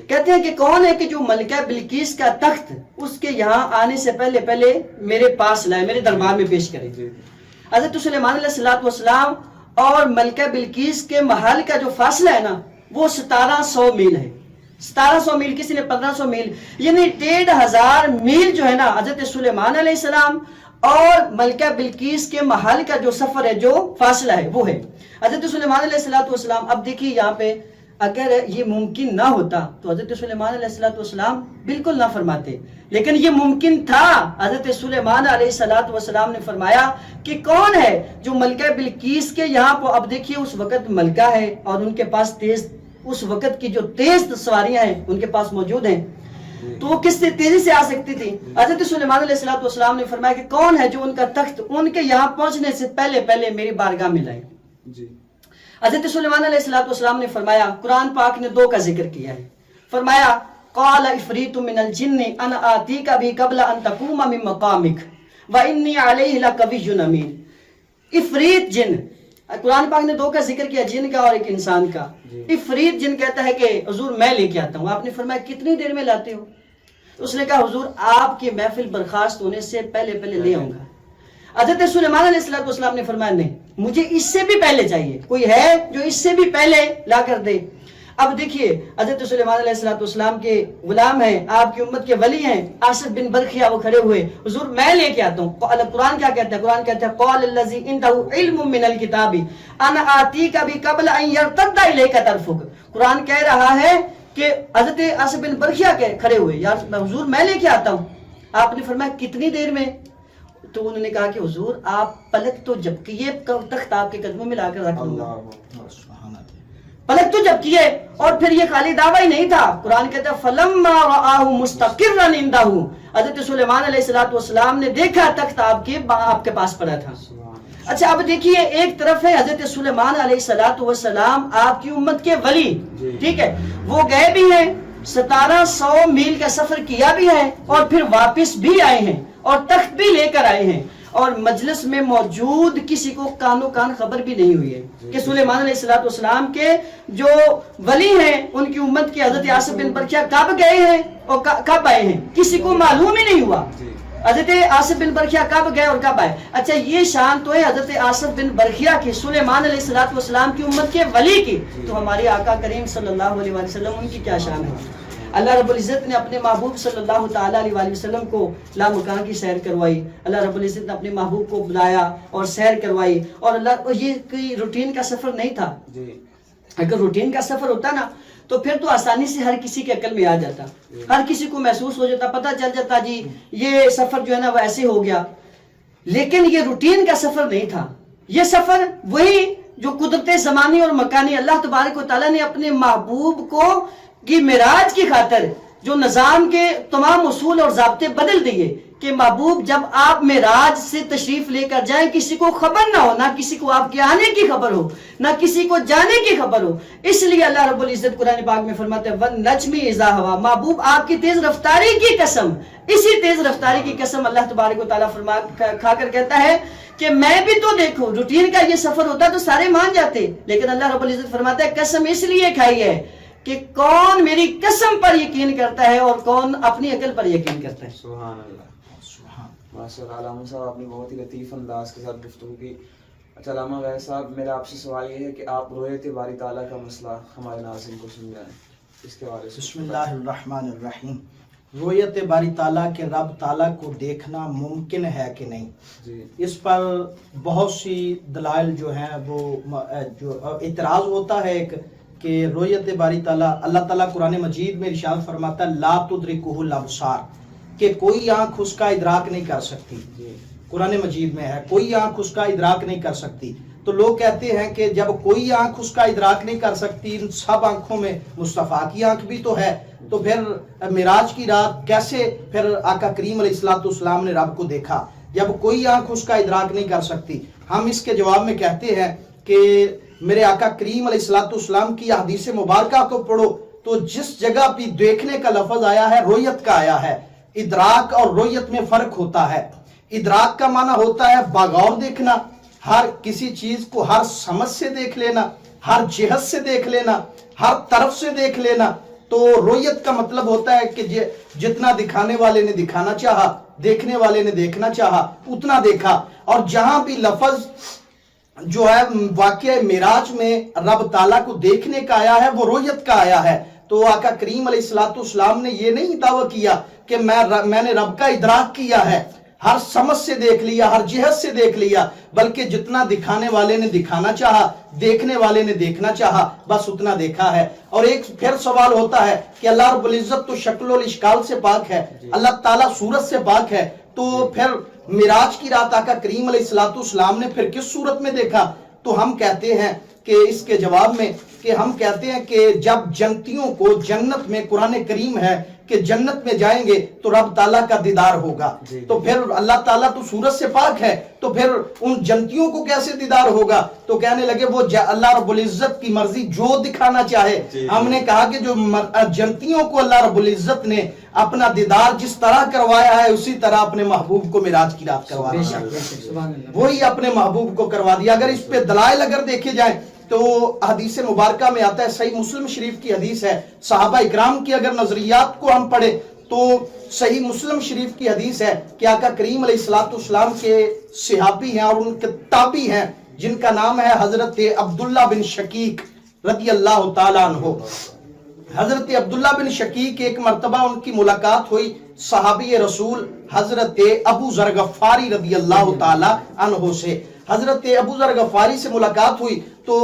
کہتے ہیں کہ کون ہے کہ جو ملکہ بلقیس کا تخت اس کے یہاں آنے سے پہلے پہلے میرے پاس لائے، میرے دربار میں پیش کرے. حضرت سلیمان علیہ السلام اور ملکہ بلقیس کے محل کا جو فاصلہ ہے نا، وہ 1700 میل ہے. 1700 میل، کسی نے 1500 میل، یعنی 1500 میل جو ہے نا، حضرت سلیمان علیہ السلام اور ملکہ بلقیس کے محل کا جو سفر ہے، جو فاصلہ ہے، وہ ہے. حضرت سلیمان علیہ السلام، اب دیکھیے یہاں پہ اگر یہ ممکن نہ ہوتا تو حضرت سلیمان علیہ السلام بالکل نہ فرماتے، لیکن یہ ممکن تھا. حضرت سلیمان علیہ السلام نے فرمایا کہ کون ہے جو ملکہ بلقیس کے یہاں پہ، اب دیکھیے اس وقت ملکہ ہے اور ان کے پاس تیز، اس وقت کی جو تیز سواریاں ہیں ان کے پاس موجود ہیں، تو وہ کس سے تیزی سے آ سکتی تھی. حضرت سلیمان علیہ السلام نے فرمایا کہ کون ہے جو ان کا تخت ان کے یہاں پہنچنے سے پہلے پہلے میری بارگاہ میں لائے. حضرت سلیمان علیہ السلام نے فرمایا، قرآن پاک نے 2 کا ذکر کیا ہے، فرمایا قال افریت من الجن انا آتیک بھی قبل ان تقوم من مقامک وانی علیہ لقوی امین. افریت جن، قرآن پاک نے 2 کا ذکر کیا، جن کا اور ایک انسان کا. افریت جن کہتا ہے کہ حضور میں لے کے آتا ہوں. آپ نے فرمایا کتنی دیر میں لاتے ہو؟ تو اس نے کہا حضور آپ کی محفل برخاست ہونے سے پہلے پہلے لے آؤں گا. حضرت سلیمان علیہ السلام نے فرمایا نہیں، مجھے اس سے بھی پہلے چاہیے، کوئی ہے جو اس سے بھی پہلے لا کر دے. اب دیکھیے حضرت سلیمان علیہ السلام کے غلام ہیں، آپ کی امت کے ولی ہیں، آصف بن برخیا، وہ کھڑے ہوئے، حضور میں لے کے آتا ہوں. قرآن کیا کہتا ہے؟ قرآن کہتا ہے قال الذی عنده علم من الکتاب انا آتیک بھی قبل ان یرتد الیک طرفک. قرآن کہہ رہا ہے کہ حضرت آصف بن برخیا کے کھڑے ہوئے، یا حضور میں لے کے آتا ہوں. آپ نے فرمایا کتنی دیر میں؟ تو انہوں نے کہا کہ حضور آپ پلک تو جب کیے، تخت آپ کے قدموں میں لا کر رکھ لوں گا. پلک تو جب کیے، اور پھر یہ خالی دعویٰ ہی نہیں تھا. قرآن کہتا ہے فلما رآہ مستقرا عنده، حضرت سلیمان علیہ السلام نے دیکھا تخت آپ کے پاس پڑا تھا. اچھا اب دیکھیے، ایک طرف ہے حضرت سلیمان علیہ السلام آپ کی امت کے ولی، ٹھیک ہے، وہ گئے بھی ہیں، 1700 میل کا سفر کیا بھی ہے، اور پھر واپس بھی آئے ہیں اور تخت بھی لے کر آئے ہیں، اور مجلس میں موجود کسی کو کانو کان خبر بھی نہیں ہوئی ہے کہ سلیمان علیہ السلام کے جو ولی ہیں ان کی امت کے حضرت آصف بن برخیا کب گئے ہیں اور کب آئے ہیں، کسی کو معلوم ہی نہیں ہوا. حضرت آصف بن برخیا کب گئے اور کب آئے. اچھا یہ شان تو ہے حضرت آصف بن برخیا کی، سلیمان علیہ السلام کی امت کے ولی کی، تو ہمارے آقا کریم صلی اللہ علیہ وسلم ان کی کیا شان ہے. اللہ رب العزت نے اپنے محبوب صلی اللہ تعالیٰ علیہ وسلم کو لامکان کی سیر کروائی. اللہ رب العزت نے اپنے محبوب کو بلایا اور سیر کروائی، اور اللہ، یہ کوئی روٹین کا سفر نہیں تھا. اگر روٹین کا سفر ہوتا نا تو پھر تو آسانی سے ہر کسی کے عقل میں آ جاتا، ہر کسی کو محسوس ہو جاتا، پتہ چل جاتا جی یہ سفر جو ہے نا وہ ایسے ہو گیا. لیکن یہ روٹین کا سفر نہیں تھا. یہ سفر وہی جو قدرت زمانی اور مکانی اللہ تبارک و تعالیٰ نے اپنے محبوب کو کی معراج کی خاطر جو نظام کے تمام اصول اور ضابطے بدل دیے کہ محبوب جب آپ معراج سے تشریف لے کر جائیں کسی کو خبر نہ ہو، نہ کسی کو آپ کے آنے کی خبر ہو، نہ کسی کو جانے کی خبر ہو. اس لیے اللہ رب العزت قرآن پاک میں فرماتے ہیں وَالنَّجْمِ إِذَا هَوَىٰ، محبوب آپ کی تیز رفتاری کی قسم، اسی تیز رفتاری کی قسم اللہ تبارک و تعالیٰ کھا کر کہتا ہے کہ میں بھی تو دیکھو روٹین کا یہ سفر ہوتا تو سارے مان جاتے، لیکن اللہ رب العزت فرماتا ہے قسم اس لیے کھائی ہے کہ کون میری قسم پر یقین کرتا ہے اور کون اپنی عقل پر یقین کرتا ہے. سبحان اللہ. ماشاء اللہ علامہ صاحب آپ نے بہت ہی لطیف انداز کے ساتھ گفتگو کی. اچھا علامہ ویس صاحب، میرا آپ سے سوال یہ ہے کہ آپ رویت باری تعالیٰ کا مسئلہ ہمارے ناظرین کو سمجھائیں. اس کے بارے سے بسم اللہ الرحمن الرحیم. رویت باری تعالیٰ کے رب تعالیٰ کو دیکھنا ممکن ہے کہ نہیں، جی اس پر بہت سی دلائل جو ہیں وہ جو اعتراض ہوتا ہے ایک کہ رویت باری تعالیٰ، اللہ تعالیٰ قرآن مجید میں ارشاد فرماتا ہے لا تدرکہ الابصار، کہ کوئی آنکھ اس کا ادراک نہیں کر سکتی. جی قرآن مجید میں ہے کوئی آنکھ اس کا ادراک نہیں کر سکتی. تو لوگ کہتے ہیں کہ جب کوئی آنکھ اس کا ادراک نہیں کر سکتی، ان سب آنکھوں میں مصطفیٰ کی آنکھ بھی تو ہے، تو پھر معراج کی رات کیسے پھر آقا کریم علیہ السلام نے رب کو دیکھا جب کوئی آنکھ اس کا ادراک نہیں کر سکتی؟ ہم اس کے جواب میں کہتے ہیں کہ میرے آقا کریم علیہ السلام کی حدیث مبارکہ کو پڑھو تو جس جگہ بھی دیکھنے کا لفظ آیا ہے رویت کا آیا ہے. ادراک اور رویت میں فرق ہوتا ہے. ادراک کا معنی ہوتا ہے باغور دیکھنا، ہر کسی چیز کو ہر سمجھ سے دیکھ لینا، ہر جہت سے دیکھ لینا، ہر طرف سے دیکھ لینا. تو رویت کا مطلب ہوتا ہے کہ جتنا دکھانے والے نے دکھانا چاہا، دیکھنے والے نے دیکھنا چاہا، اتنا دیکھا. اور جہاں بھی لفظ جو ہے واقعہ معراج میں رب تعالیٰ کو دیکھنے کا آیا ہے وہ رویت کا آیا ہے. تو آقا کریم علیہ السلام نے یہ نہیں دعویٰ کیا کہ میں نے رب کا ادراک کیا ہے، ہر سمجھ سے دیکھ لیا، ہر جہت سے دیکھ لیا، بلکہ جتنا دکھانے والے نے دکھانا چاہا، دیکھنے والے نے دیکھنا چاہا، بس اتنا دیکھا ہے. اور ایک پھر سوال ہوتا ہے کہ اللہ رب العزت تو شکل و اشکال سے پاک ہے، اللہ تعالیٰ صورت سے پاک ہے، تو پھر معراج کی رات آقا کریم علیہ السلام نے پھر کس صورت میں دیکھا؟ تو ہم کہتے ہیں کہ اس کے جواب میں کہ ہم کہتے ہیں کہ جب جنتیوں کو جنت میں، قرآن کریم ہے کہ جنت میں جائیں گے تو رب تعالیٰ کا دیدار ہوگا. تو پھر اللہ تعالیٰ تو صورت سے پاک ہے، تو پھر ان جنتیوں کو کیسے دیدار ہوگا؟ تو کہنے لگے وہ اللہ رب العزت کی مرضی جو دکھانا چاہے. ہم نے کہا کہ جو جنتیوں کو اللہ رب العزت نے اپنا دیدار جس طرح کروایا ہے اسی طرح اپنے محبوب کو معراج کی رات کروا دیا، وہی اپنے محبوب کو کروا دیا. اگر اس پہ دلائل اگر دیکھے جائیں تو حدیث مبارکہ میں آتا ہے، صحیح مسلم شریف کی حدیث ہے. صحابہ اکرام کی اگر نظریات کو ہم پڑھیں تو صحیح مسلم شریف کی حدیث ہے کہ آقا کریم علیہ السلام کے صحابی ہیں اور ان کے تابعی ہیں جن کا نام ہے حضرت عبداللہ بن شقیق رضی اللہ تعالیٰ عنہ. حضرت عبداللہ بن شقیق ایک مرتبہ ان کی ملاقات ہوئی صحابی رسول حضرت ابو ذر غفاری رضی اللہ تعالیٰ عنہ سے. حضرت ابو ذر غفاری سے ملاقات ہوئی تو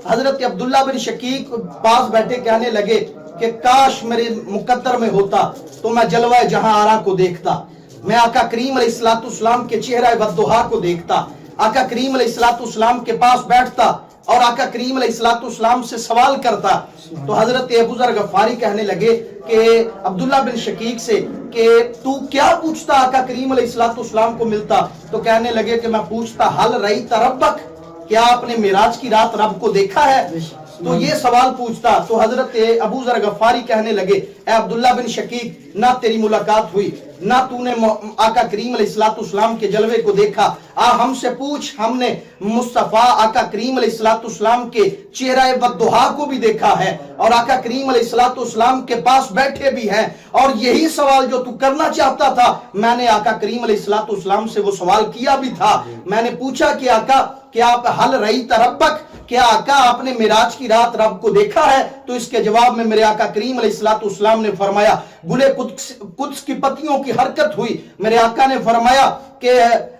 حضرت عبداللہ بن شقیق پاس بیٹھے کہنے لگے کہ کاش میرے مقدر میں ہوتا تو میں جلوہ جہاں آرا کو دیکھتا، میں آقا کریم علیہ السلام کے چہرہ والضحیٰ کو دیکھتا، آقا کریم علیہ السلام کے پاس بیٹھتا اور آقا کریم علیہ السلام سے سوال کرتا. تو حضرت ابو ذر غفاری کہنے لگے کہ عبداللہ بن شقیق سے کہ تو کیا پوچھتا آقا کریم علیہ السلام کو ملتا؟ تو کہنے لگے کہ میں پوچھتا حل رأیت ربک، کیا آپ نے معراج کی رات رب کو دیکھا ہے؟ تو یہ سوال پوچھتا. تو حضرت ابو ذر غفاری کہنے لگے اے عبداللہ بن شقیق، نہ تیری ملاقات ہوئی، نہ تو نے آقا کریم علیہ السلام کے جلوے کو دیکھا، ہم سے پوچھ، ہم نے مصطفیٰ آقا کریم علیہ السلام کے چہرہ والضحیٰ کو بھی دیکھا ہے اور آقا کریم علیہ السلام کے پاس بیٹھے بھی ہیں، اور یہی سوال جو تو کرنا چاہتا تھا میں نے آقا کریم علیہ السلام سے وہ سوال کیا بھی تھا. میں نے پوچھا کہ آقا کیا آپ حل رأیت ربک، کیا آقا آپ نے معراج کی رات رب کو دیکھا ہے؟ تو اس کے جواب میں میرے آقا کریم علیہ السلام نے فرمایا، گلے قدس کی پتیوں کی حرکت ہوئی، میرے آقا نے فرمایا کہ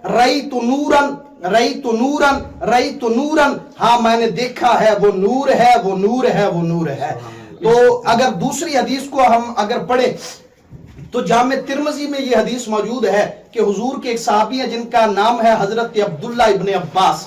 رأیت نورن رأیت نورن رأیت نورن، ہاں میں نے دیکھا ہے، وہ نور ہے، وہ نور ہے، وہ نور ہے. تو اگر دوسری حدیث کو ہم اگر پڑھیں تو جامع ترمذی میں یہ حدیث موجود ہے کہ حضور کے ایک صحابی ہیں جن کا نام ہے حضرت عبداللہ ابن عباس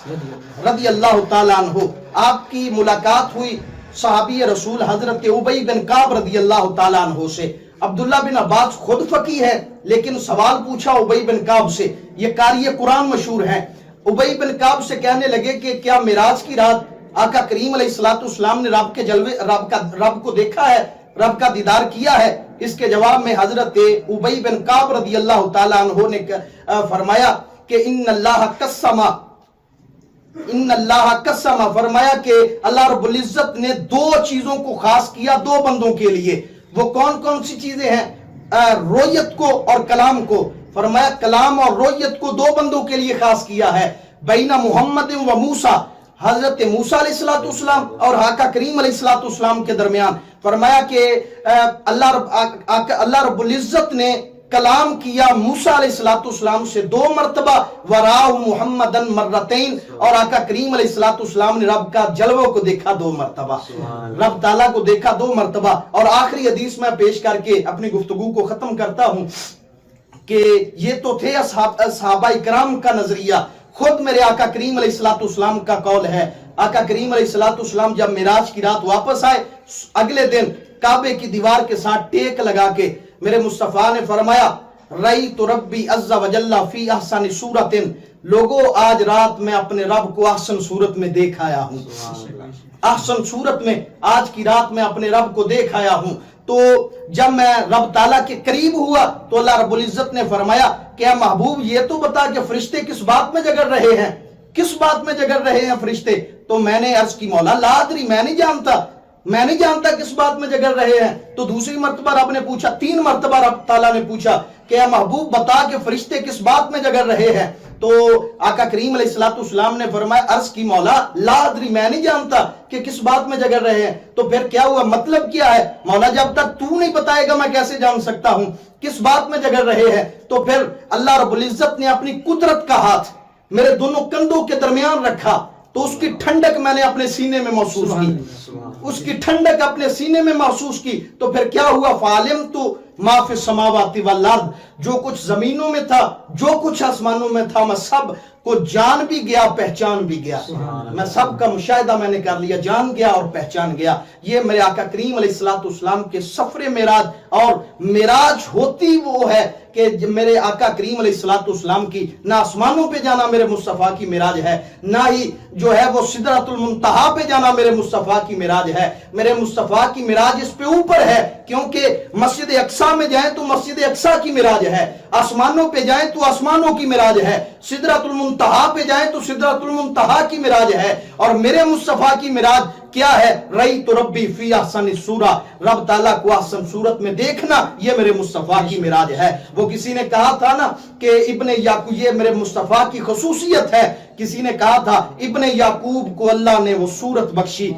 رضی اللہ تعالیٰ عنہ. آپ کی ملاقات ہوئی صحابی رسول حضرت ابی بن کعب رضی اللہ تعالیٰ عنہ سے. عبداللہ بن عباس خود فقیہ ہے لیکن سوال پوچھا ابی بن کعب سے، یہ قاری قرآن مشہور ہیں. ابی بن کعب سے کہنے لگے کہ کیا معراج کی رات آقا کریم علیہ السلام نے رب کے جلوے رب کو دیکھا ہے، رب کا دیدار کیا ہے؟ اس کے جواب میں حضرت ابی بن کعب رضی اللہ تعالیٰ عنہ نے فرمایا کہ ان اللہ قسم، فرمایا کہ اللہ رب العزت نے دو چیزوں کو خاص کیا دو بندوں کے لیے. وہ کون کون سی چیزیں ہیں؟ رویت کو اور کلام کو. فرمایا کلام اور رویت کو دو بندوں کے لیے خاص کیا ہے. بین محمد و موسیٰ، حضرت موسیٰ علیہ السلام اور آقا کریم علیہ السلام کے درمیان. فرمایا کہ اللہ رب العزت نے کلام کیا موسیٰ علیہ السلام سے 2 مرتبہ، وراہ محمدن مرتین، اور آقا کریم علیہ السلام نے رب کا جلووں کو دیکھا 2 مرتبہ، رب تعالیٰ کو دیکھا 2 مرتبہ. اور آخری حدیث میں پیش کر کے اپنی گفتگو کو ختم کرتا ہوں کہ یہ تو تھے صحابہ اکرام کا نظریہ. خود میرے آقا کریم علیہ السلام کا قول ہے. آقا کریم علیہ السلام جب معراج کی رات واپس آئے، اگلے دن کعبے کی دیوار کے ساتھ ٹیک لگا کے میرے مصطفیٰ نے فرمایا رأیت ربی عز وجل فی احسن صورت، لوگوں آج رات میں اپنے رب کو احسن صورت میں دیکھ آیا ہوں. احسن صورت میں آج کی رات میں اپنے رب کو دیکھ آیا ہوں. تو جب میں رب تعالیٰ کے قریب ہوا تو اللہ رب العزت نے فرمایا کہ اے محبوب یہ تو بتا کہ فرشتے کس بات میں جگڑ رہے ہیں، کس بات میں جگڑ رہے ہیں فرشتے. تو میں نے عرض کی مولا لا ادری، میں نہیں جانتا کس بات میں جگڑ رہے ہیں. تو دوسری مرتبہ رب نے پوچھا، 3 مرتبہ رب تعالیٰ نے پوچھا کہ اے محبوب بتا کہ فرشتے کس بات میں جگڑ رہے ہیں. تو آقا کریم علیہ السلام نے فرمایا عرض کی مولا لا ادری، میں نہیں جانتا کہ کس بات میں جگڑ رہے ہیں. تو پھر کیا ہوا، مطلب کیا ہے؟ مولا جب تک تو نہیں بتائے گا میں کیسے جان سکتا ہوں کس بات میں جگڑ رہے ہیں. تو پھر اللہ رب العزت نے اپنی قدرت کا ہاتھ میرے دونوں کندھوں کے درمیان رکھا تو اس کی ٹھنڈک میں نے اپنے سینے میں محسوس کی، اس کی ٹھنڈک اپنے سینے میں محسوس کی. تو پھر کیا ہوا، فَعَلِمْتُ مَا فِي السَّمَاوَاتِ وَالْأَرْضِ، جو کچھ زمینوں میں تھا، جو کچھ آسمانوں میں تھا، میں سب کو جان بھی گیا، پہچان بھی گیا. میں سب کا مشاہدہ میں نے کر لیا، جان گیا اور پہچان گیا. یہ میرے آقا کریم علیہ السلام کے سفر معراج. اور معراج ہوتی وہ ہے کہ میرے آقا کریم علیہ السلام کی نہ آسمانوں پہ جانا میرے مصطفیٰ کی معراج ہے، نہ ہی جو ہے وہ سدرۃ المنتہا پہ جانا میرے مصطفیٰ کی معراج ہے. میرے مصطفیٰ کی معراج اس پہ اوپر ہے، کیونکہ مسجد اقصیٰ میں جائیں تو مسجد اقصیٰ کی معراج ہے، آسمانوں پہ جائیں تو آسمانوں کی معراج ہے، سدرۃ المنتہا پہ جائیں تو سدرۃ المنتہا کی معراج ہے. اور میرے مصطفیٰ کی معراج کیا ہے؟ رأیت ربی فی احسن صورہ، رب تعالیٰ کو احسن صورت میں دیکھنا، یہ میرے مصطفیٰ کی معراج ہے. وہ کسی نے کہا تھا نا کہ ابن یعقوب، یہ میرے مصطفیٰ کی خصوصیت ہے. کسی نے کہا تھا ابن یعقوب کو اللہ نے وہ صورت بخشی،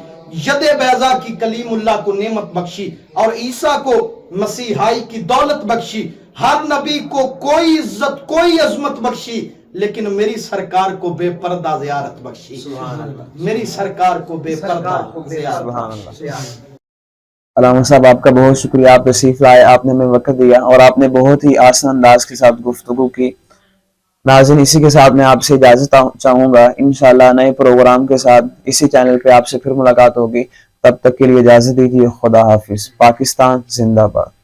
ید بیضا کی کلیم اللہ کو نعمت بخشی، اور عیسیٰ کو مسیحائی کی دولت بخشی. ہر نبی کو کوئی عزت کوئی عظمت بخشی، لیکن میری سرکار کو بے پردہ زیارت بخشی. میری سرکار کو بے پردہ زیارت. علامہ صاحب آپ کا بہت شکریہ، آپ تشریف لائے، آپ نے ہمیں وقت دیا اور آپ نے بہت ہی آسان انداز کے ساتھ گفتگو کی. ناظرین اسی کے ساتھ میں آپ سے اجازت چاہوں گا، انشاءاللہ نئے پروگرام کے ساتھ اسی چینل پہ آپ سے پھر ملاقات ہوگی. تب تک کے لیے اجازت دیجیے، خدا حافظ. پاکستان زندہ باد.